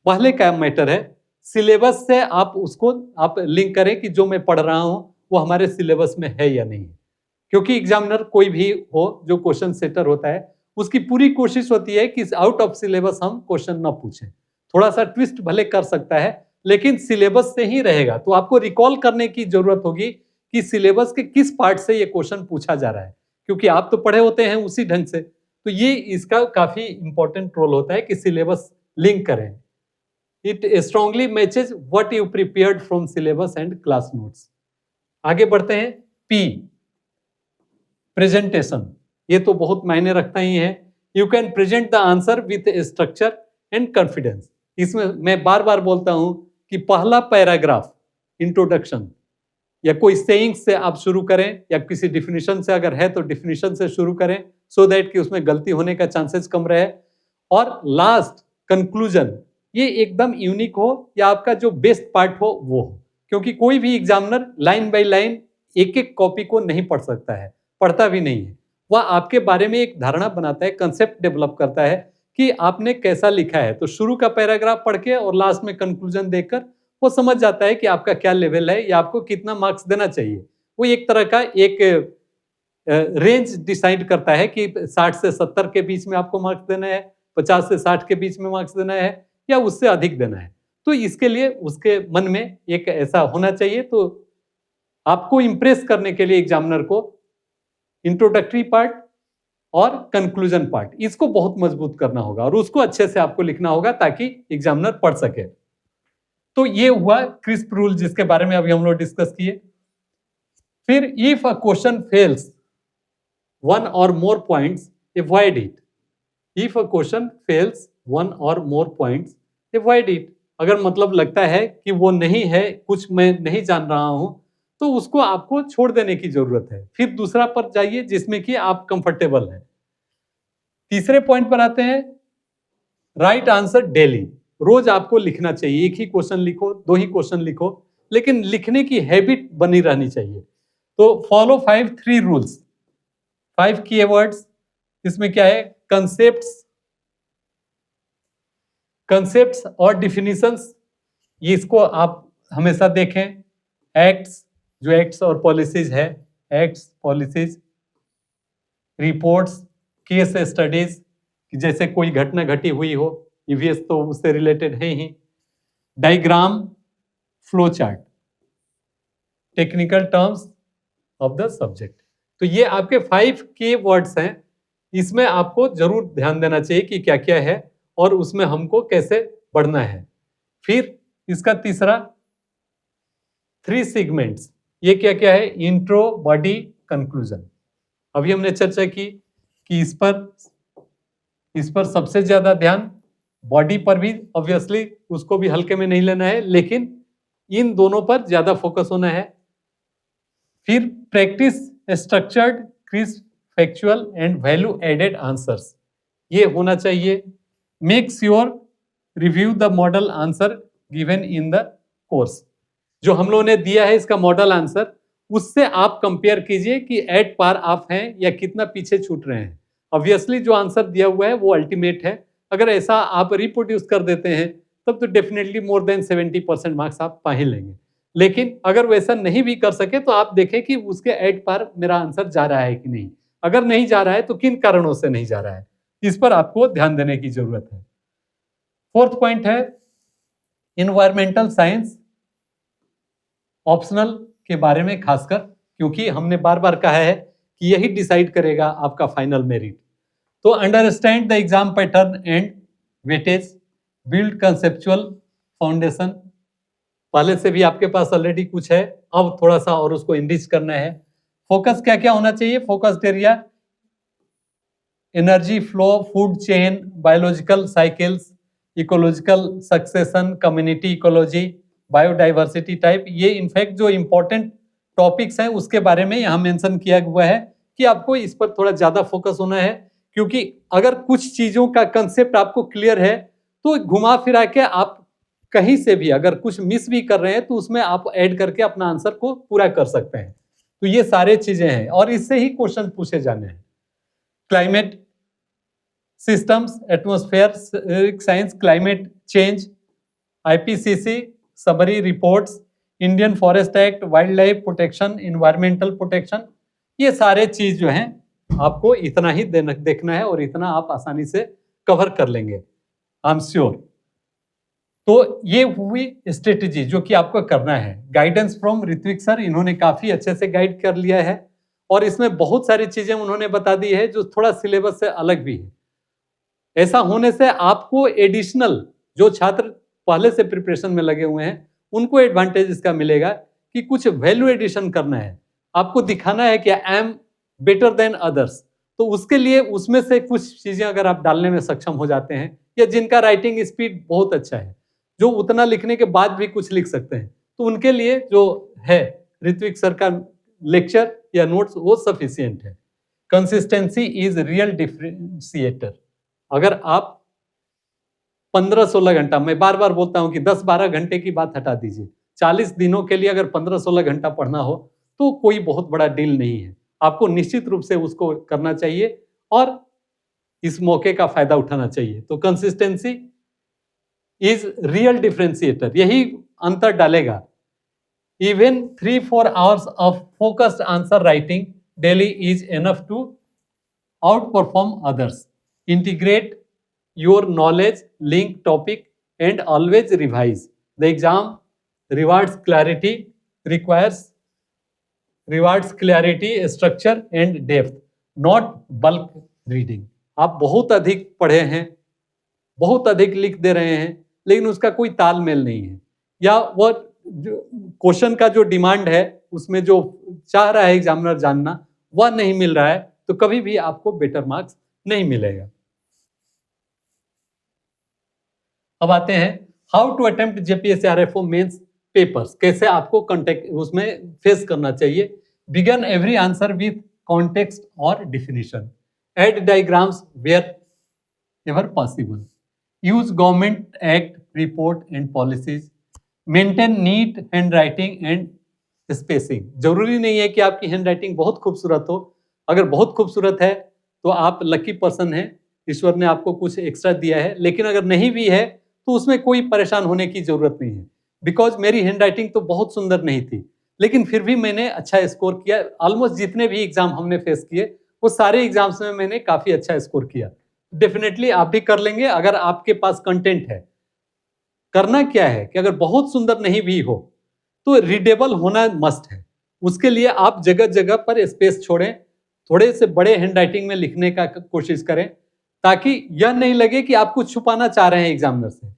पहले का मैटर है, सिलेबस से आप उसको आप लिंक करें कि जो मैं पढ़ रहा हूं वो हमारे सिलेबस में है या नहीं। क्योंकि एग्जामिनर कोई भी हो जो क्वेश्चन सेटर होता है उसकी पूरी कोशिश होती है कि आउट ऑफ सिलेबस हम क्वेश्चन ना पूछें। थोड़ा सा ट्विस्ट भले कर सकता है लेकिन सिलेबस से ही रहेगा। तो आपको रिकॉल करने की जरूरत होगी कि सिलेबस के किस पार्ट से ये क्वेश्चन पूछा जा रहा है, क्योंकि आप तो पढ़े होते हैं उसी ढंग से। तो ये इसका काफी इंपॉर्टेंट रोल होता है कि सिलेबस लिंक करें। It strongly matches what you prepared from syllabus and class notes. आगे बढ़ते हैं, पी, प्रेजेंटेशन। ये तो बहुत मायने रखता ही है। You can present the answer with structure and confidence. इसमें मैं बार बार बोलता हूं कि पहला पैराग्राफ इंट्रोडक्शन या कोई सेइंग से आप शुरू करें या किसी डिफिनीशन से अगर है तो डिफिनीशन से शुरू करें, सो दैट कि उसमें गलती होने का चांसेस कम रहे। और लास्ट कंक्लूजन, ये एकदम यूनिक हो या आपका जो बेस्ट पार्ट हो वो हो, क्योंकि कोई भी एग्जामिनर लाइन बाय लाइन एक एक कॉपी को नहीं पढ़ सकता है, पढ़ता भी नहीं है। वह आपके बारे में एक धारणा बनाता है, कंसेप्ट डेवलप करता है कि आपने कैसा लिखा है। तो शुरू का पैराग्राफ पढ़ के और लास्ट में कंक्लूजन देखकर वो समझ जाता है कि आपका क्या लेवल है या आपको कितना मार्क्स देना चाहिए। वो एक तरह का एक रेंज डिसाइड करता है कि 60 से 70 के बीच में आपको मार्क्स देना है, 50 से 60 के बीच में मार्क्स देना है या उससे अधिक देना है। तो इसके लिए उसके मन में एक ऐसा होना चाहिए। तो आपको इम्प्रेस करने के लिए एग्जामिनर को इंट्रोडक्टरी पार्ट और कंक्लूजन पार्ट, इसको बहुत मजबूत करना होगा और उसको अच्छे से आपको लिखना होगा ताकि एग्जामिनर पढ़ सके। तो ये हुआ क्रिस्प रूल जिसके बारे में अभी हम लोग डिस्कस किए। फिर if a question fails one or more points, avoid it. If a question fails one or more points, avoid it. अगर मतलब लगता है कि वो नहीं है, कुछ मैं नहीं जान रहा हूं, तो उसको आपको छोड़ देने की जरूरत है। फिर दूसरा पर जाइए जिसमें कि आप कंफर्टेबल हैं। तीसरे पॉइंट पर आते हैं, राइट आंसर डेली। रोज आपको लिखना चाहिए, एक ही क्वेश्चन लिखो, 2 ही क्वेश्चन लिखो, लेकिन लिखने की हैबिट बनी रहनी चाहिए। तो फॉलो 5 3 रूल्स, 5 कीवर्ड्स। इसमें क्या है, कंसेप्ट्स और डिफिनीशंस, ये इसको आप हमेशा देखें। एक्ट्स, जो एक्ट्स और पॉलिसीज है, acts policies, reports, case studies, जैसे कोई घटना घटी हुई हो, ईवीएस तो उससे रिलेटेड है ही। Diagram, flow chart, technical terms of the subject. तो ये आपके 5 के वर्ड्स हैं, इसमें आपको जरूर ध्यान देना चाहिए कि क्या क्या है और उसमें हमको कैसे बढ़ना है। फिर इसका तीसरा 3 सेगमेंट्स, ये क्या क्या है, इंट्रो, बॉडी, कंक्लूजन। अभी हमने चर्चा की कि इस पर सबसे ज्यादा ध्यान, बॉडी पर भी ऑब्वियसली उसको भी हल्के में नहीं लेना है, लेकिन इन दोनों पर ज्यादा फोकस होना है। फिर practice structured, crisp, factual and value added answers, ये होना चाहिए। Make sure review the model answer given in the course. जो हम लोगों ने दिया है इसका मॉडल आंसर, उससे आप कंपेयर कीजिए कि एट पार आप हैं या कितना पीछे छूट रहे हैं। ऑब्वियसली जो आंसर दिया हुआ है वो अल्टीमेट है। अगर ऐसा आप रिप्रोड्यूस कर देते हैं तब तो डेफिनेटली मोर देन 70% मार्क्स आप पा ही लेंगे। लेकिन अगर वैसा नहीं भी कर सके तो आप देखें कि उसके एट पार मेरा आंसर जा रहा है कि नहीं। अगर नहीं जा रहा है तो किन कारणों से नहीं जा रहा है, इस पर आपको ध्यान देने की जरूरत है। फोर्थ पॉइंट है इन्वायरमेंटल साइंस, ऑप्शनल के बारे में खासकर, क्योंकि हमने बार बार कहा है कि यही डिसाइड करेगा आपका फाइनल मेरिट। तो understand the exam pattern and weightage, build conceptual foundation, पहले से भी आपके पास ऑलरेडी कुछ है, अब थोड़ा सा और उसको इनरिच करना है। फोकस क्या क्या होना चाहिए, focused area, energy flow, food chain, biological cycles, ecological succession, community ecology, biodiversity type. ये इनफैक्ट जो इंपॉर्टेंट टॉपिक्स हैं उसके बारे में यहाँ मेंशन किया हुआ है कि आपको इस पर थोड़ा ज्यादा फोकस होना है, क्योंकि अगर कुछ चीजों का कंसेप्ट आपको क्लियर है तो घुमा फिरा के आप कहीं से भी अगर कुछ मिस भी कर रहे हैं तो उसमें आप ऐड करके अपना आंसर को पूरा कर सकते हैं। तो ये सारे चीजें हैं और इससे ही क्वेश्चन पूछे जाने हैं। Climate systems, atmosphere science, climate change, IPCC summary reports, Indian forest act, wild life protection, environmental protection, ये सारे चीज जो हैं आपको इतना ही देखना है और इतना आप आसानी से कवर कर लेंगे, आई एम श्योर। तो ये हुई स्ट्रेटेजी जो कि आपको करना है। गाइडेंस फ्रॉम ऋत्विक सर, इन्होंने काफी अच्छे से गाइड कर लिया है और इसमें बहुत सारी चीजें उन्होंने बता दी है जो थोड़ा सिलेबस से अलग भी है। ऐसा होने से आपको एडिशनल जो छात्र पहले से प्रिपरेशन में लगे हुए हैं उनको एडवांटेज इसका मिलेगा कि कुछ वैल्यू एडिशन करना है, आपको दिखाना है कि I am better than others. तो उसके लिए उसमें से कुछ चीजें अगर आप डालने में सक्षम हो जाते हैं, या जिनका राइटिंग स्पीड बहुत अच्छा है, जो उतना लिखने के बाद भी कुछ लिख सकते हैं, तो उनके लिए जो है ऋत्विक सर का लेक्चर या नोट्स वो सफिशिएंट है। Consistency is real differentiator. अगर आप 15-16 घंटा, मैं बार बार बोलता हूं कि 10-12 घंटे की बात हटा दीजिए, 40 दिनों के लिए अगर 15-16 घंटा पढ़ना हो तो कोई बहुत बड़ा डील नहीं है। आपको निश्चित रूप से उसको करना चाहिए और इस मौके का फायदा उठाना चाहिए। तो कंसिस्टेंसी इज रियल डिफरेंशिएटर, यही अंतर डालेगा। Even 3-4 hours of focused answer writing daily is enough to outperform others. Integrate your knowledge, link topic and always revise. The exam rewards clarity, structure and depth, not bulk reading. आप बहुत अधिक पढ़े हैं, बहुत अधिक लिख दे रहे हैं, लेकिन उसका कोई तालमेल नहीं है, या वह क्वेश्चन का जो डिमांड है उसमें जो चाह रहा है एग्जामिनर जानना वह नहीं मिल रहा है, तो कभी भी आपको बेटर मार्क्स नहीं मिलेगा। अब आते हैं how to attempt JPSC RFO mains papers, कैसे आपको कॉन्टेक्ट उसमें फेस करना चाहिए। Begin every answer with context और definition, add diagrams wherever possible, use government act, report and policies, maintain neat handwriting and spacing. जरूरी नहीं है कि आपकी हैंड राइटिंग बहुत खूबसूरत हो, अगर बहुत खूबसूरत है तो आप लकी पर्सन हैं, ईश्वर ने आपको कुछ एक्स्ट्रा दिया है, लेकिन अगर नहीं भी है तो उसमें कोई परेशान होने की जरूरत नहीं है। बिकॉज मेरी हैंड राइटिंग तो बहुत सुंदर नहीं थी, लेकिन फिर भी मैंने अच्छा स्कोर किया। ऑलमोस्ट जितने भी एग्जाम हमने फेस किए वो सारे एग्जाम्स में मैंने काफी अच्छा स्कोर किया। डेफिनेटली आप भी कर लेंगे अगर आपके पास कंटेंट है। करना क्या है कि अगर बहुत सुंदर नहीं भी हो तो रीडेबल होना मस्ट है। उसके लिए आप जगह जगह पर स्पेस छोड़ें, थोड़े से बड़े हैंड राइटिंग में लिखने का कोशिश करें, ताकि यह नहीं लगे कि आप कुछ छुपाना चाह रहे हैं एग्जामिनर से,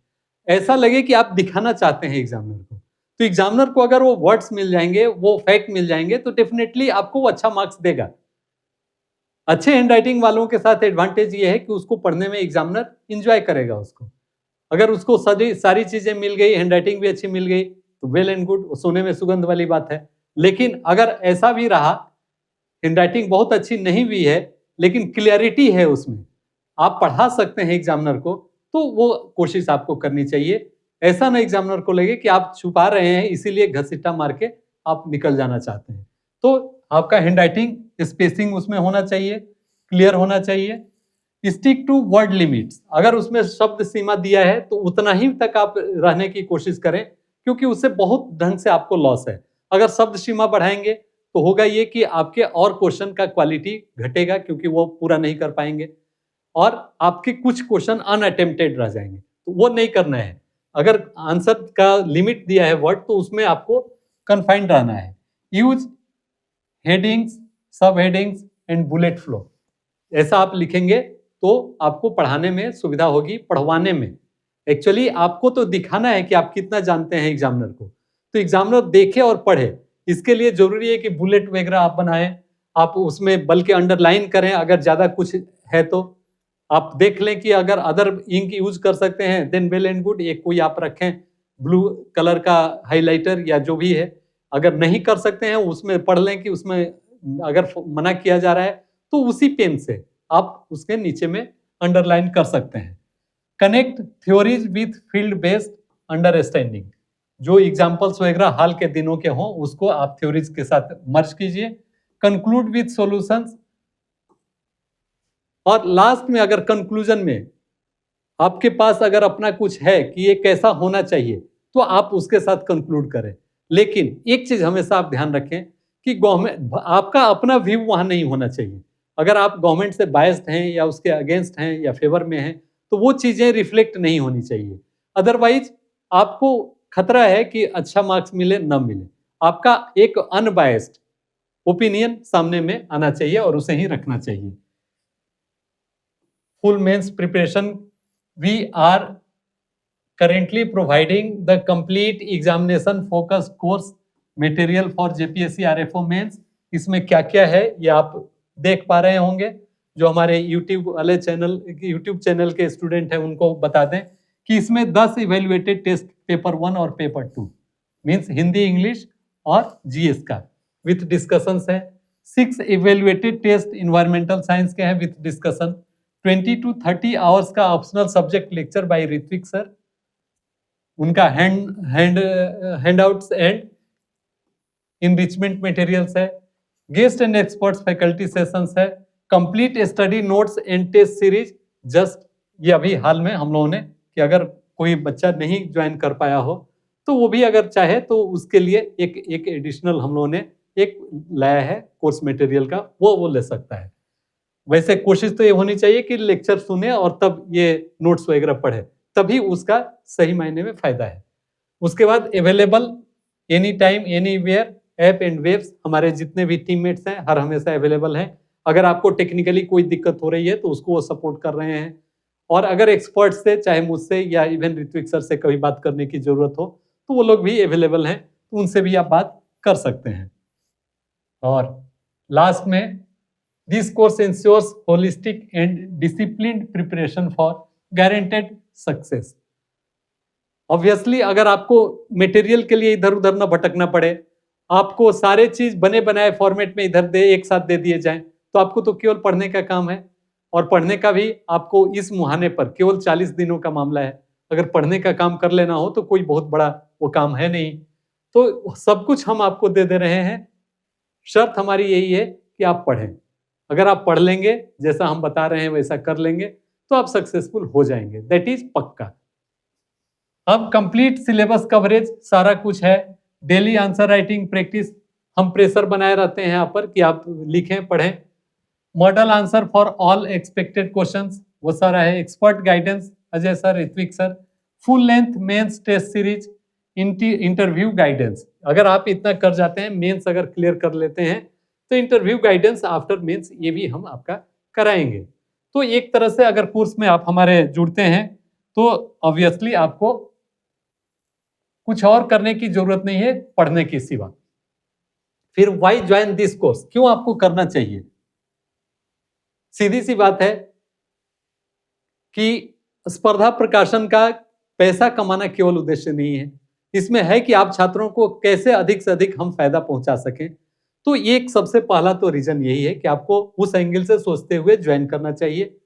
ऐसा लगे कि आप दिखाना चाहते हैं एग्जामिनर को। तो एग्जामिनर को अगर वो वर्ड्स मिल जाएंगे, वो फैक्ट मिल जाएंगे, तो डेफिनेटली आपको वो अच्छा मार्क्स देगा। अच्छे हैंड राइटिंग वालों के साथ एडवांटेज ये है कि उसको पढ़ने में एग्जामिनर इंजॉय करेगा उसको। अगर उसको सारी चीजें मिल गई, हैंड राइटिंग भी अच्छी मिल गई, तो वेल एंड गुड, सोने में सुगंध वाली बात है। लेकिन अगर ऐसा भी रहा, हैंड राइटिंग बहुत अच्छी नहीं भी है लेकिन क्लियरिटी है उसमें, आप पढ़ा सकते हैं एग्जामिनर को, तो वो कोशिश आपको करनी चाहिए। ऐसा ना एग्जामिनर को लगे कि आप छुपा रहे हैं इसीलिए घसीटा मार के आप निकल जाना चाहते हैं। तो आपका हैंड राइटिंग स्पेसिंग उसमें होना चाहिए, क्लियर होना चाहिए। स्टिक टू वर्ड लिमिट्स, अगर उसमें शब्द सीमा दिया है तो उतना ही तक आप रहने की कोशिश करें, क्योंकि उससे बहुत ढंग से आपको लॉस है। अगर शब्द सीमा बढ़ाएंगे तो होगा ये कि आपके और क्वेश्चन का क्वालिटी घटेगा, क्योंकि वो पूरा नहीं कर पाएंगे और आपके कुछ क्वेश्चन अनअटेम्प्टेड रह जाएंगे, तो वो नहीं करना है। अगर आंसर का लिमिट दिया है वर्ड, तो उसमें आपको कन्फाइंड रहना है। यूज हेडिंग्स, सब हेडिंग्स एंड बुलेट फ्लो, ऐसा आप लिखेंगे तो आपको पढ़ाने में सुविधा होगी, पढ़वाने में। एक्चुअली आपको तो दिखाना है कि आप कितना जानते हैं एग्जामिनर को, तो एग्जामिनर देखे और पढ़े। इसके लिए जरूरी है कि बुलेट वगैरह आप बनाएं, आप उसमें बल्कि अंडरलाइन करें, अगर ज्यादा कुछ है तो आप देख लें कि अगर अदर इंक यूज कर सकते हैं देन वेल एंड गुड, एक कोई आप रखें ब्लू कलर का हाइलाइटर या जो भी है। अगर नहीं कर सकते हैं उसमें पढ़ लें कि उसमें अगर मना किया जा रहा है तो उसी पेन से आप उसके नीचे में अंडरलाइन कर सकते हैं। Connect theories with field based understanding, जो एग्जाम्पल्स वगैरह हाल के दिनों के हों उसको आप थ्योरीज के साथ मर्ज कीजिए। कंक्लूड विथ सॉल्यूशंस, और लास्ट में अगर कंक्लूजन में आपके पास अगर अपना कुछ है कि ये कैसा होना चाहिए, तो आप उसके साथ कंक्लूड करें। लेकिन एक चीज हमेशा आप ध्यान रखें कि गवर्नमेंट, आपका अपना व्यू वहां नहीं होना चाहिए। अगर आप गवर्नमेंट से बायस्ड हैं या उसके अगेंस्ट हैं या फेवर में हैं, तो वो चीजें रिफ्लेक्ट नहीं होनी चाहिए। अदरवाइज आपको खतरा है कि अच्छा मार्क्स मिले न मिले। आपका एक अनबायस्ड ओपिनियन सामने में आना चाहिए और उसे ही रखना चाहिए। Full mains preparation, we are currently providing the complete examination focused course material for JPSC RFO mains। इसमें क्या क्या है ये आप देख पा रहे होंगे। जो हमारे YouTube वाले YouTube चैनल के स्टूडेंट हैं उनको बता दें कि इसमें 10 इवेल्युएटेड टेस्ट पेपर 1 और पेपर 2 मीन्स हिंदी, इंग्लिश और जीएस का विथ डिस्कशंस है। 6 इवेल्युएटेड टेस्ट इन्वायरमेंटल साइंस के हैं विथ डिस्कशन। 20 to 30 आवर्स का optional subject lecture by Ritwik sir, उनका हैंडआउट्स एंड इनरिचमेंट मटेरियल्स है, guest and experts faculty sessions है, complete study notes and test series. Just ये अभी हाल में हम लोगों ने कि अगर कोई बच्चा नहीं ज्वाइन कर पाया हो तो वो भी अगर चाहे तो उसके लिए एक एडिशनल हम लोगों ने एक लाया है कोर्स मटेरियल का, वो ले सकता है। वैसे कोशिश तो ये होनी चाहिए कि लेक्चर सुने और तब ये नोट्स वगैरह पढ़े, तभी उसका सही मायने में फायदा है। उसके बाद available any time anywhere app and webs, हमारे जितने भी टीममेट्स हैं हर हमेशा अवेलेबल हैं। अगर आपको टेक्निकली कोई दिक्कत हो रही है तो उसको वो सपोर्ट कर रहे हैं, और अगर एक्सपर्ट से चाहे मुझसे या इवन ऋत्विक सर से कभी बात करने की जरूरत हो तो वो लोग भी अवेलेबल हैं, तो उनसे भी आप बात कर सकते हैं। और लास्ट में this course ensures holistic and disciplined preparation for guaranteed success. Obviously अगर आपको मटेरियल के लिए इधर उधर ना भटकना पड़े, आपको सारे चीज बने बनाए फॉर्मेट में इधर एक साथ दे दिए जाएं, तो आपको तो केवल पढ़ने का काम है, और पढ़ने का भी आपको इस मुहाने पर केवल 40 दिनों का मामला है। अगर पढ़ने का काम कर लेना हो तो कोई बहुत बड़ा वो काम है नहीं, तो सब कुछ हम आपको दे रहे हैं। शर्त हमारी यही है कि आप पढ़ें। अगर आप पढ़ लेंगे, जैसा हम बता रहे हैं वैसा कर लेंगे, तो आप सक्सेसफुल हो जाएंगे, दैट इज पक्का। अब कंप्लीट सिलेबस कवरेज सारा कुछ है, डेली आंसर राइटिंग प्रैक्टिस हम प्रेशर बनाए रहते हैं यहाँ पर कि आप लिखें पढ़ें। Model answer for all expected questions वो सारा है। Expert guidance Ajay sir, Ritvik sir. Full length mains test series, interview guidance. अगर आप इतना कर जाते हैं, मेंस अगर क्लियर कर लेते हैं, तो इंटरव्यू गाइडेंस आफ्टर मेंस ये भी हम आपका कराएंगे। तो एक तरह से अगर कोर्स में आप हमारे जुड़ते हैं तो ऑब्वियसली आपको कुछ और करने की जरूरत नहीं है पढ़ने के सिवा। फिर व्हाई ज्वाइन दिस कोर्स, क्यों आपको करना चाहिए? सीधी सी बात है कि स्पर्धा प्रकाशन का पैसा कमाना केवल उद्देश्य नहीं है, इसमें है कि आप छात्रों को कैसे अधिक से अधिक हम फायदा पहुंचा सकें। तो एक सबसे पहला तो रीजन यही है कि आपको उस एंगल से सोचते हुए ज्वाइन करना चाहिए।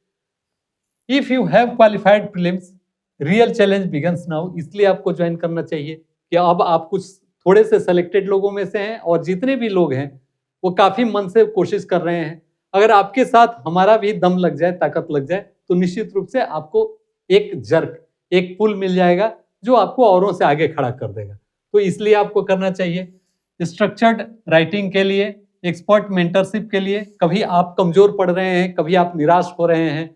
If you have qualified prelims, real challenge begins now, इसलिए आपको ज्वाइन करना चाहिए कि अब आप कुछ थोड़े से सेलेक्टेड लोगों में से हैं, और जितने भी लोग हैं वो काफी मन से कोशिश कर रहे हैं। अगर आपके साथ हमारा भी दम लग जाए, ताकत लग जाए, तो निश्चित रूप से आपको एक जर्क, एक पुल मिल जाएगा जो आपको औरों से आगे खड़ा कर देगा। तो इसलिए आपको करना चाहिए। स्ट्रक्चर्ड राइटिंग के लिए, एक्सपर्ट मेंटरशिप के लिए, कभी आप कमजोर पड़ रहे हैं, कभी आप निराश हो रहे हैं,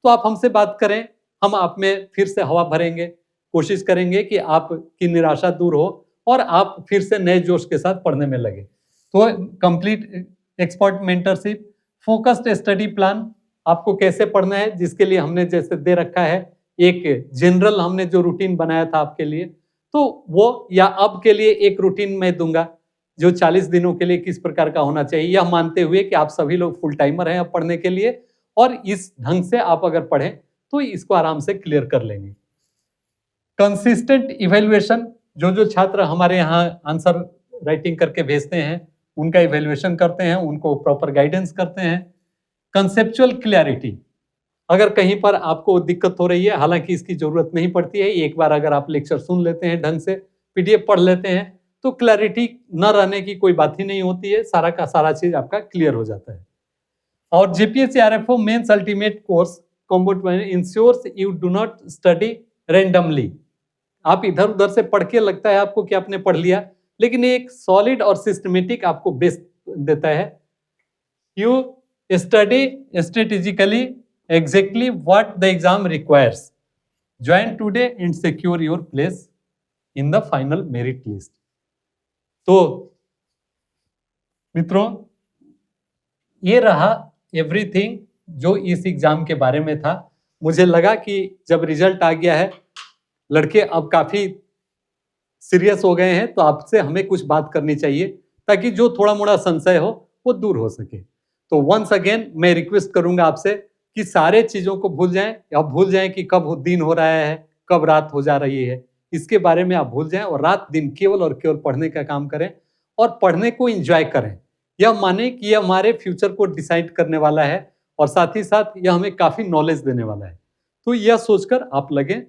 तो आप हमसे बात करें, हम आप में फिर से हवा भरेंगे, कोशिश करेंगे कि आपकी निराशा दूर हो और आप फिर से नए जोश के साथ पढ़ने में लगे। तो complete expert mentorship, focused study plan, आपको कैसे पढ़ना है जिसके लिए हमने जैसे दे रखा है एक जनरल हमने जो रूटीन बनाया था आपके लिए, तो वो या अब के लिए एक रूटीन मैं दूंगा जो 40 दिनों के लिए किस प्रकार का होना चाहिए, यह मानते हुए कि आप सभी लोग फुल टाइमर हैं अब पढ़ने के लिए, और इस ढंग से आप अगर पढ़ें तो इसको आराम से क्लियर कर लेंगे। कंसिस्टेंट इवैल्यूएशन, जो छात्र हमारे यहाँ आंसर राइटिंग करके भेजते हैं उनका इवैल्यूएशन करते हैं, उनको प्रॉपर गाइडेंस करते हैं। कंसेप्चुअल क्लैरिटी, अगर कहीं पर आपको दिक्कत हो रही है, हालांकि इसकी जरूरत नहीं पड़ती है, एक बार अगर आप लेक्चर सुन लेते हैं ढंग से, पीडीएफ पढ़ लेते हैं, तो क्लैरिटी न रहने की कोई बात ही नहीं होती है, सारा का सारा चीज आपका क्लियर हो जाता है। और JPSC RFO mains ultimate course combo ensures you do not study randomly. आप इधर उधर से पढ़ के लगता है आपको कि आपने पढ़ लिया, लेकिन एक सॉलिड और सिस्टमेटिक आपको बेस देता है। You study strategically exactly what the exam requires. Join today and secure your place in the final merit list. तो मित्रों, ये रहा एवरीथिंग जो इस एग्जाम के बारे में था। मुझे लगा कि जब रिजल्ट आ गया है, लड़के अब काफी सीरियस हो गए हैं, तो आपसे हमें कुछ बात करनी चाहिए ताकि जो थोड़ा मोड़ा संशय हो वो दूर हो सके। तो वंस अगेन मैं रिक्वेस्ट करूंगा आपसे कि सारे चीजों को भूल जाएं, या भूल जाएं कि कब दिन हो रहा है, कब रात हो जा रही है, इसके बारे में आप भूल जाएं और रात दिन केवल और केवल पढ़ने का काम करें और पढ़ने को एंजॉय करें। यह माने कि यह हमारे फ्यूचर को डिसाइड करने वाला है और साथ ही साथ यह हमें काफ़ी नॉलेज देने वाला है। तो यह सोचकर आप लगें,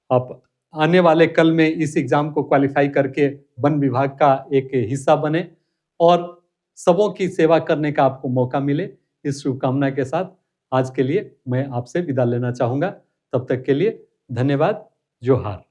आप आने वाले कल में इस एग्ज़ाम को क्वालीफाई करके वन विभाग का एक हिस्सा बने और सबों की सेवा करने का आपको मौका मिले। इस शुभकामना के साथ आज के लिए मैं आपसे विदा लेना चाहूँगा। तब तक के लिए धन्यवाद। जोहार।